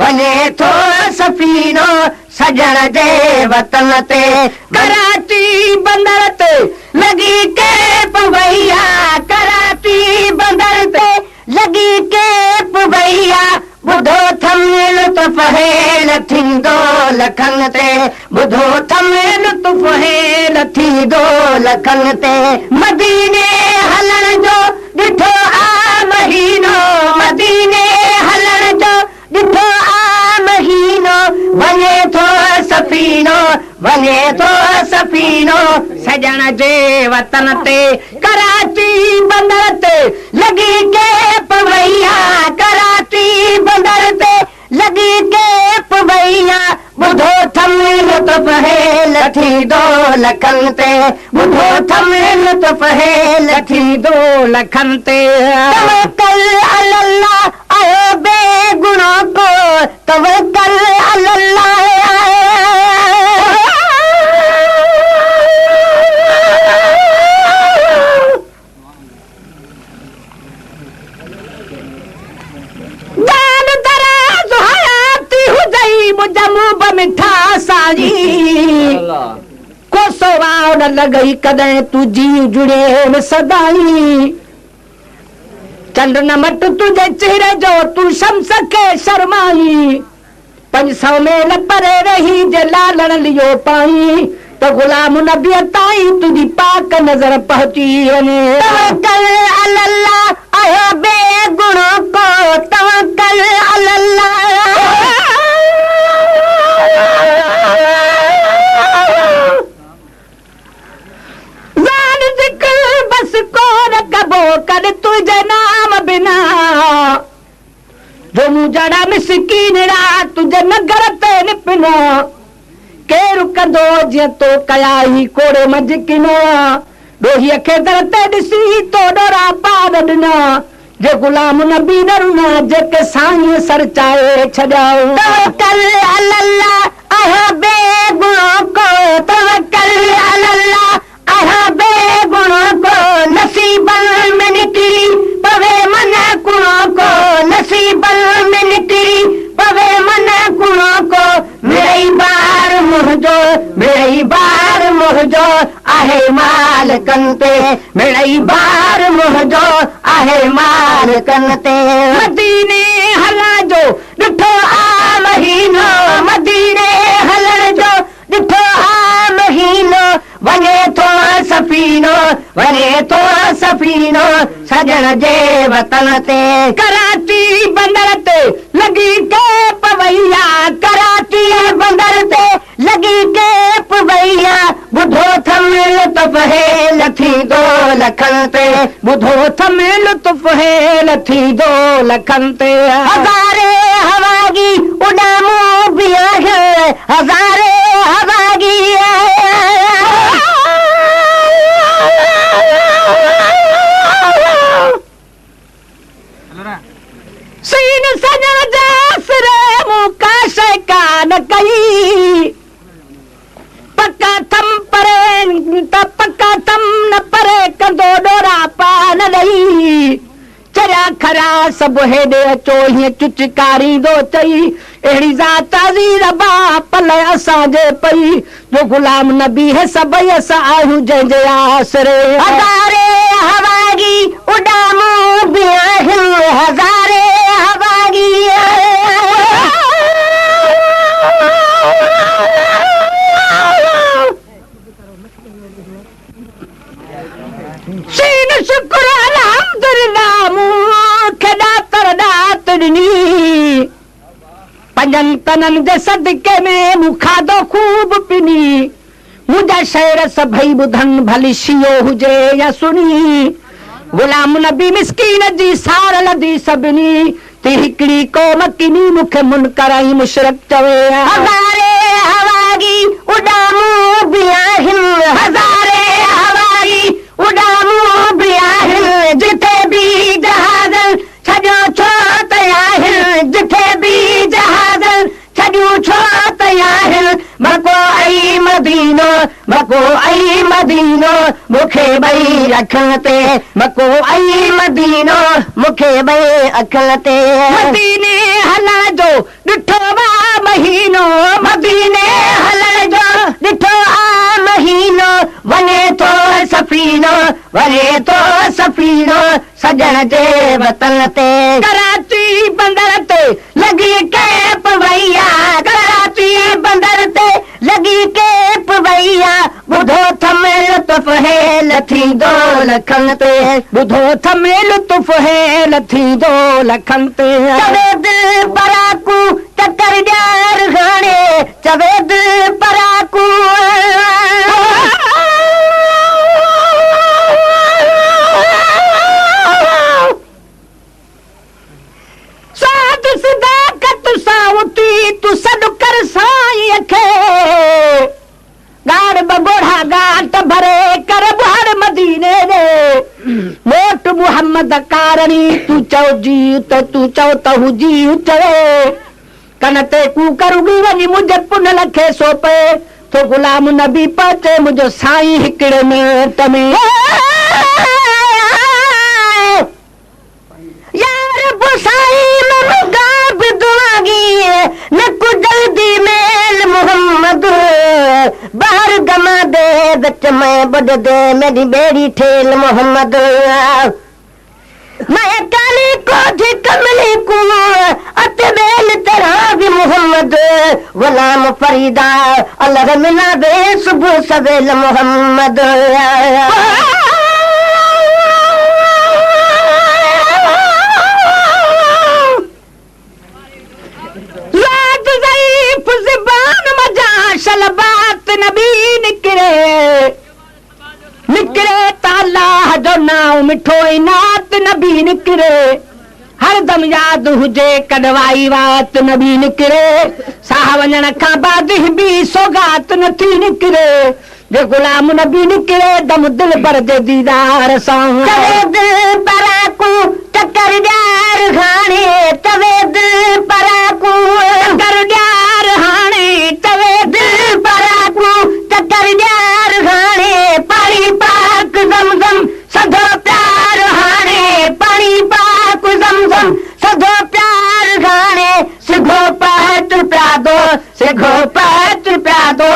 वञे थो सफ़ीनो सजण जे वतन ते कराची बंदर ते लॻी केप वैया कराची बंदर ते लॻी केप वैया ॿुधो थमेल तुफ़हेल थींदो लखनि ते ॿुधो थमेल तुफ़हेल थींदो लखनि ते मदीने हलण जो ॾिठो आ महीनो मदीने हलण जो ॾिठो आ महीनो वञे थो सफ़ीनो वञे थो सफ़ीनो सजण जे वतन ते कराची बंदर ते लॻी केप वैया कराची बंदर ते लॻी केप वैया ॿुधो थमेल तुफ़हेल थींदो लखनि ते ॿुधो थमेल तुफ़हेल थींदो लखनि ते तवक्कल अलल्लाह आयो बेगुनो को तवक्कल अलल्लाह मिठा साजी कोसो वाव न लॻई कॾहिं तुंहिंजी जुड़े में सदाई चंड न मट तुंहिंजे चेहरे जो तूं शम्स खे शर्माई 500 मेल परे रही जे लालण लियो पाई त गुलाम नबी ताईं तुंहिंजी पाक नज़र पहुची वञे तवक्कल अलल्लाह आयो बेगुणो को तवक्कल अलल्लाह बस को न कबो कर तुझे नाम बिना जो मुझड़ा मिसकीन रात तुझे नगर ते निपनो केरु कंदो जीअं तो कयाई कोड़े मजकिनो ॾोहीअ खे दर ते ॾिसी तो डोरा पार ॾिना जे गुलाम नबी न रुना जेके साईं सर चाहे छॾायो तवक्कल अलल्लाह आहा बेगुणो को तवक्कल अलल्लाह आहा बेगुणो को नसीबन में निकली पवे मन कुणो को नसीबन में निकली पवे मन कुणो को मिड़ई बार मुंहिंजो आहे माल कंते मिड़ई बार मुंहिंजो आहे माल कंते मदीने हला जो ॾिठो आ महीनो मदीने हलण जो ॾिठो आ महीनो वञे थो सफ़ीनो सजण जे वतन ते कराची बंदर ते लॻी केप वैया कराची बंदर ते लॻी केप वैया ॿुधो थमेल तुफ़हेल थींदो लखनि ते ॿुधो थमेल तुफ़हेल थींदो लखनि ते हज़ारे हवागी उॾामूं बि आहे हज़ारे हवागी सीन सजण जे सिरे मूं का शइ कान कई पका थम परे त पका थम न परे कंदो डोरा पान ॾई चरिया खरा सभु हेॾे अचो हीअं चुचकारींदो चई अहिड़ी ज़ात अज़ीज़ पल असांजे पई जो गुलाम नबी है सभई असां आहियूं जंहिंजे आसरे हज़ारे हवागी उॾामूं बि आहियूं हज़ारे हवागी सीन शुक्र अलहम्दुलिल्लाह मूंखे ॾातर ॾात ॾिनी पंजनि तननि जे सदके में मूं खाधो खूब पिनी मुंहिंजा शेर सभई ॿुधनि भली शियो हुजे या सुनी गुलाम नबी मिसकीन जी सार लधी सभिनी ती हिकिड़ी क़ौम किनी मूंखे मुनकर ऐं मुशरक चवे हज़ारे हवागी उॾामूं बि आहिनि हज़ारे हवागी उॾामूं बि आहिनि जिथे बि जहाज़ छॾियो छो त आहिनि जिथे बि जहाज़ छॾियूं छो त आहिनि मको ऐं मदीनो मूंखे ॿई अखियुनि ते मको ऐं मदीनो मूंखे ॿई अखियुनि ते मदीने हलण जो ॾिठो आ महीनो, मदीने हलण जो ॾिठो आ महीनो, वञे थो सफ़ीनो, वञे थो सफ़ीनो, सजण जे वतन ते। कराची बंदर ते लॻी कैप वैया, कराची बंदर ते लॻी कैप वैया, ॿुधो थमे लुत्फ़ हेल थींदो लखनि ते, ॿुधो थमे लुत्फ़ हेल थींदो लखनि ते। चवे दिल पराकू चकर ॾियार हाणे, चवे दिल पराकू साध सदाकत सां उथी तूं सॾु कर साईंअ खे, ॻाढ़ बगोड़ा ॻाट भरे कर ॿुहड़ मदीने ॾे, मोट मुहम्मद कारणी तूं चओ जी त तूं चओ त हू जी चवे, कन ते कूकर उगी वञी मुंहिंजे पुनल खे सोपे, तो गुलाम नबी पहुचे मुंहिंजो साईं हिकिड़े मिंट में। यार साईं में बि दुआगी न को जल्दी मेल मोहम्मद, बाहर गमा दे गच में बड दे मेरी बेड़ी ठेल मोहम्मद, मैं काली कोठी कमली को अतबेल तरह भी मोहम्मद, गुलाम फरीदा अल्लाह मिला बे सुबह सवेल मोहम्मद। शलबात नबी निकरे, निकरे ताला जो नाम मिठो इनात नबी निकरे, हरदम याद हुजे कॾवाई वात नबी निकरे, साह वञण खां बाद बि सौगात नथी निकरे, जे गुलाम नबी निकरे दम दिल भर जे दीदार सां। चवे दिल पराकू चकर ॾियार हाणे, चवे दिल पराकू चकर ॾियार हाणे, चवे दिल पराकू चकर ॾियार हाणे, पाणी पाक ज़मज़म सधो प्यार हाणे, पाणी पाक ज़मज़म सधो प्यार हाणे, सिघो पहच प्यादो, सिघो पहच प्यादो,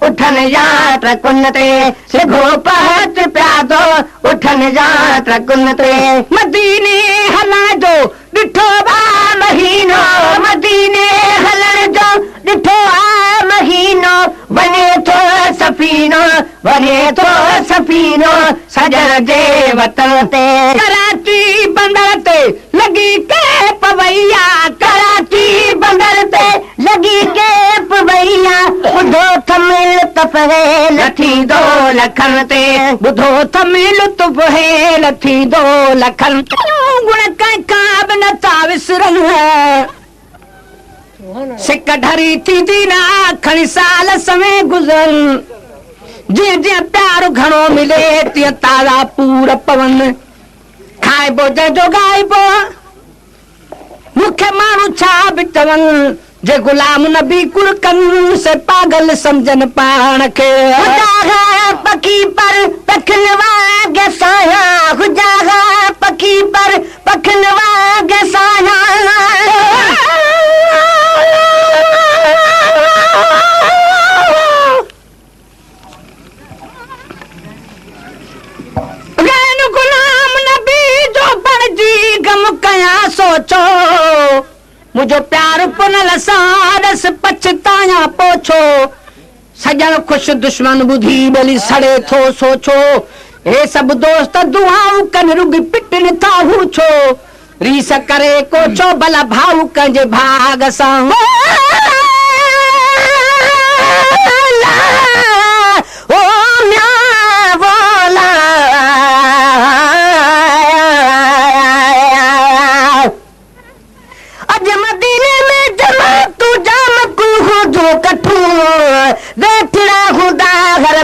उठन या ट्रकुन ते, सिघो पहच प्यादो, उठन या ट्रकुन ते। मदीने हलण जो ॾिठो आ महीनो, मदीने हलण जो ॾिठो आ महीनो, वञे थो सफ़ीनो, वञे थो सफ़ीनो, सजण जे वतन ते। कराची बंदर ते लॻी कैप वैया, कराची बंदर ते लॻी कैप वैया, ॿुधो थमे लुत्फ़ हेल थींदो लखनि ते, ॿुधो थमे लुत्फ़ हेल थींदो लखनि ते। गुण कंहिंखां बि नथा विसरनि, सिक ढरी थींदी न खणी साल समय गुज़रनि, जीअं जीअं प्यार घणो मिले तीअं ताज़ा पूर पवनि, खाइबो जंहिंजो ॻाइबो मूंखे माण्हू छा बि चवनि, जे गुलाम नबी कुड़कनि से पागल समझन पाण खे। पखी पर पखन वागे साया, हुजागा पखी पर पखन वागे साया, गुलाम नबी जो बणजी गम कयां सोचो, मुझो प्यार पुनल सां रस पछताया पोछो, सजण खुश दुश्मन बुधी ॿली सड़े थो सोचो, हे सभु दोस्त दुआऊं कनि रुॻी पिटनि था हू छो, रीस करे कोचो भला भाऊ कंहिंजे भाग सां।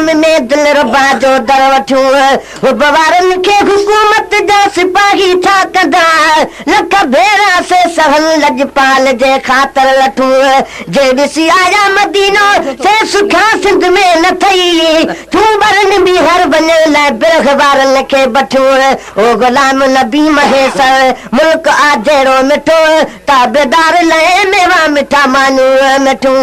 निज़ाम में दिल रुबा जो दर वठूं बवारनि खे हुकूमत जा सिपाही छा कंदा लख भेरा से सहल लजपाल जे ख़ातिर लठूं जे ॾिसी आया मदीनो से सुखा सिंध में न थई तूं बरनि बि हर वञण लाइ बिरख वारनि खे बठूं ओ गुलाम नबी महेसर मुल्क आ जहिड़ो मिठो ताबेदार लाइ मेवा मिठा मानू मिठूं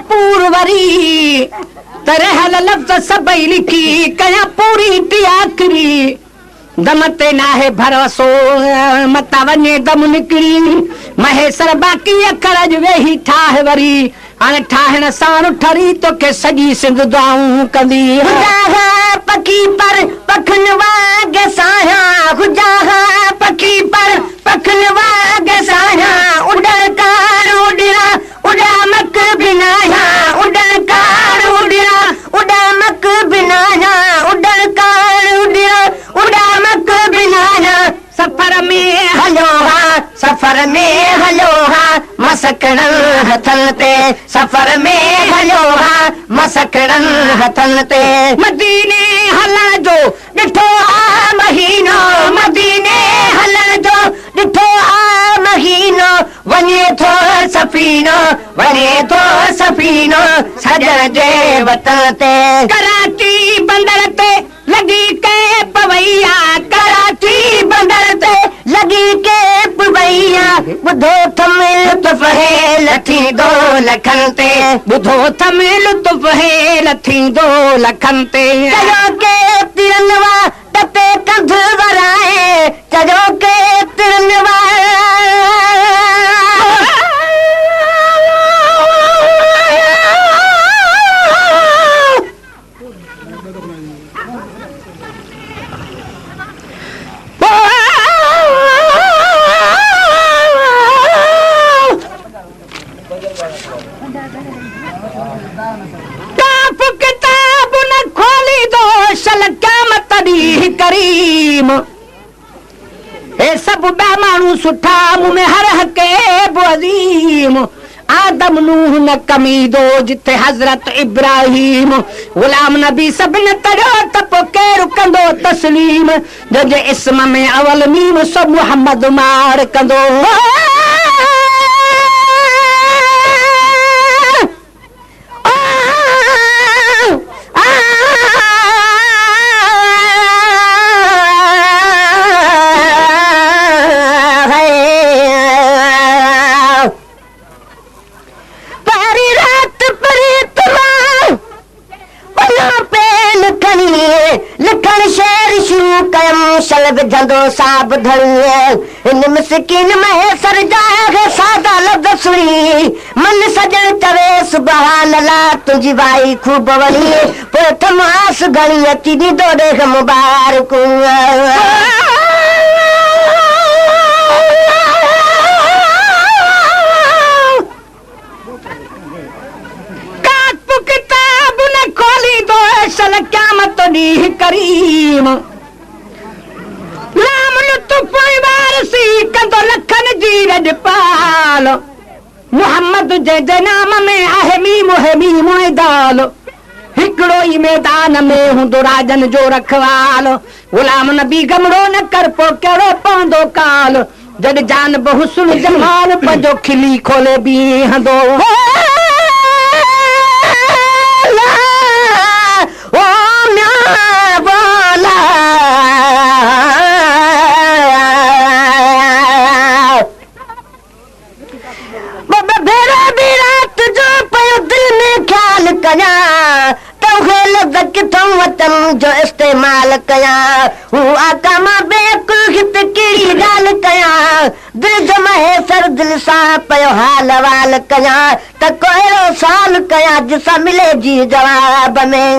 पूरवरी तरह लफ्ज़ सभई लिखी कया पूरी टी आखिरी दम ते नाहे भरोसो मता वञे दम निकिरी महेसर बाक़ी अखर वेही ठाह वरी हाणे ठाहिण साण ठरी तोखे सॼी सिंध दुआऊं कंदी पखी पर पखन वाग साया हुजा पखी पर पखन वाग साया उड़ण कार उड़िया उड़ा मक बिनाया उड़ण कार उड़िया उड़ा मक बिनाया उड़ण कार उड़िया उड़ा मक बिनाया सफर में हलो हा मसकड़न हथन ते सफर में हलो हा मसकड़न हथन ते मदीने हलण जो ॾिठो आ महीनो मदीने हलण जो ॾिठो आ महीनो वञे थो सफ़ीनो सजण जे वतन ते कराची बंदर ते लॻी के पवैया कराची बंदर ते लॻी के पवैया ॿुधो थम लुत्फ़ है लथींदो लखनि ते ॿुधो थम लुत्फ़ है लथींदो लखनि ते चयो के तिरनवा टपे कंध वराए चयो के तिरनवा किताब न खोली दो शल क़यामत ॾींहुं करीम हे सभु ॿिया माण्हू सुठा मूं में हर हके अज़ीम आदम नूह न कमी दो जिथे हज़रत इब्राहिम गुलाम नबी सभिनि तरियो त पोइ केरु कंदो तस्लीम जंहिंजे इस्म में अवल मीम सो मुहम्मद मार कंदो विझंदो साब धणी इन मिसकिन महेसर जा सादा लफ़्ज़ सुणी मन सजण चवे सुभान अल्लाह तुंहिंजी वाई खूब वणी पोइ थमास घणी अची ॾींदो ॾेख मुबारक किताब न खोली दो सल क़यामत ॾींहुं करीम राम लुत्फ़ वारसी कंदो लखनि जी रजपाल मुहम्मद जे नाम में आहे मीमो दाल हिकिड़ो ई मैदान में हूंदो राजन जो रखवाल गुलाम नबी गमड़ो न कर पोइ कहिड़ो पवंदो काल जॾहिं जान बहुसुल जमाल पंहिंजो खिली खोले बीहंदो किथों वतन जो इस्तेमाल कया हूं आका मां बेकुल हित कहिड़ी ॻाल्हि कया दिल जो महेसर दिल सां पियो हाल वाल कया त कहिड़ो साल कया जिसां मिले जी जवाब में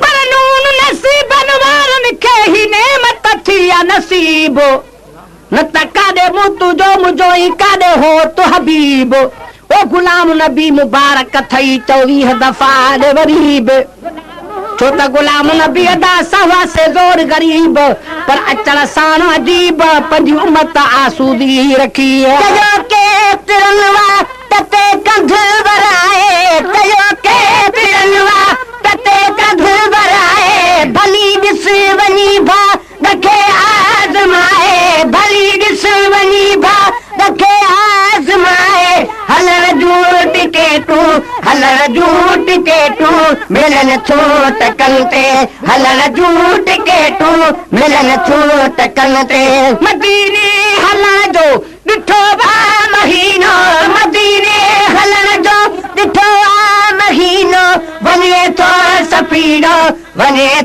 पर नून नसीबन वारनि खे ही नेमत थी आहे नसीबो न त काॾे मूं तुंहिंजो मुंहिंजो ई काॾे हो तू हबीब ओ गुलाम नबी मुबारक थई 24 दफ़ा ॾे वरी बि छो त गुलाम नबी अदा सवा से ज़ोर गरीब पर अचण साण अजीब पंहिंजी उमत आसूदी रखी कयो के तिरनवा तते कंध वराए कयो के तिरनवा तते कंध वराए भली ॾिस वञी भा रखे आज़माए भली ॾिस वञी भा रखे आज़माए हलण जूं टिकेटूं हलण जूं टिकेटूं मिलन थो टकनि ते हलण जूं टिकेटूं मिलन थो टकनि ते मदीने हलण जो ॾिठो बा महीनो मदीने हलण जो ॾिठो आ महीनो वञे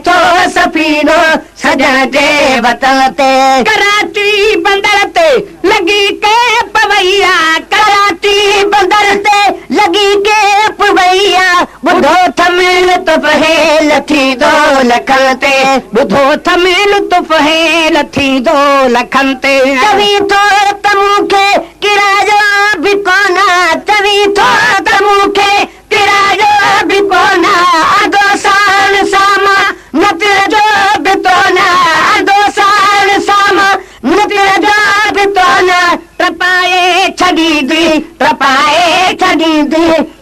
थो सफ़ीनो सजण जे वतन ते कराची बंदर ते लॻी के पवैया कराची बंदर ते लॻी के पवैया ॿुधो थमे लुत्फ़ हेल थींदो लखनि ते ॿुधो थमे लुत्फ़ हेल थींदो लखनि ते चवी थो त मूंखे किरायो बि कोन चवी थो त मूंखे किरायो बि कोन अधो साल सामा नतीर जो बि कोन अधो साल सामा नतीर जो बि कोन टपाए छॾींदी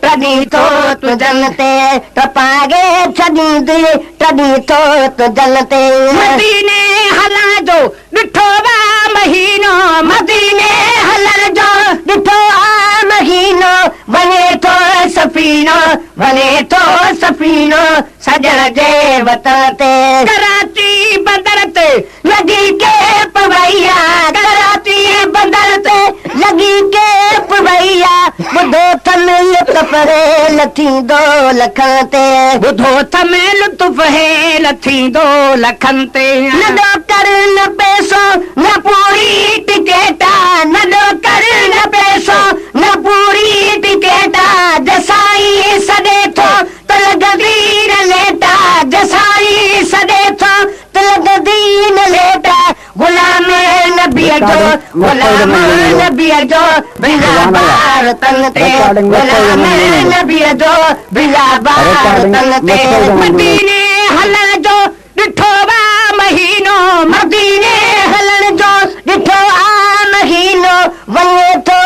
तॾहिं थो तुझनि ते टपाए छॾींदी तॾहिं थो तुझनि ते मदीने हलण जो ॾिठो बा महीनो मदीने हलण जो ॾिठो आ महीनो वञे थो सफ़ीनो सजण जे वतन ते कराची बंदर ते लॻी के पवैया कराची बंदर ते लॻी के पवैया ॿुधो थमे लुत्फ़ हेल थींदो लखनि ते ॿुधो थमे लुत्फ़ हेल थींदो लखनि ते न कर न पैसो न पूरी टिकेटा न कर न पैसो न पूरी टिकेटा जसाई सॾे थो त लॻंदी न लेटा जसाई सॾे थो त लॻंदी न लेटा गुलाम नबीअ जो बिलाबार तन ते गुलाम नबीअ जो बिलाबार तन ते मदीने हलण जो ॾिठो बा महीनो मदीने हलण जो ॾिठो आ महीनो वञे थो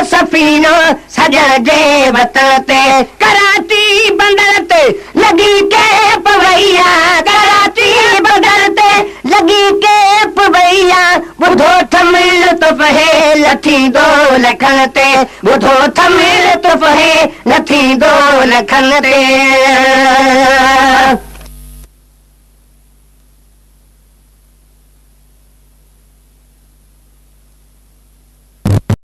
सफ़ीनो सजण जे वतन ते कराची बंदर ते लॻी के पवैया कराची बंदर ते लॻी के पवैया ॿुधो थमे लुत्फ़ हेल थींदो लखनि ते ॿुधो थमे लुत्फ़ हेल थींदो लखनि ते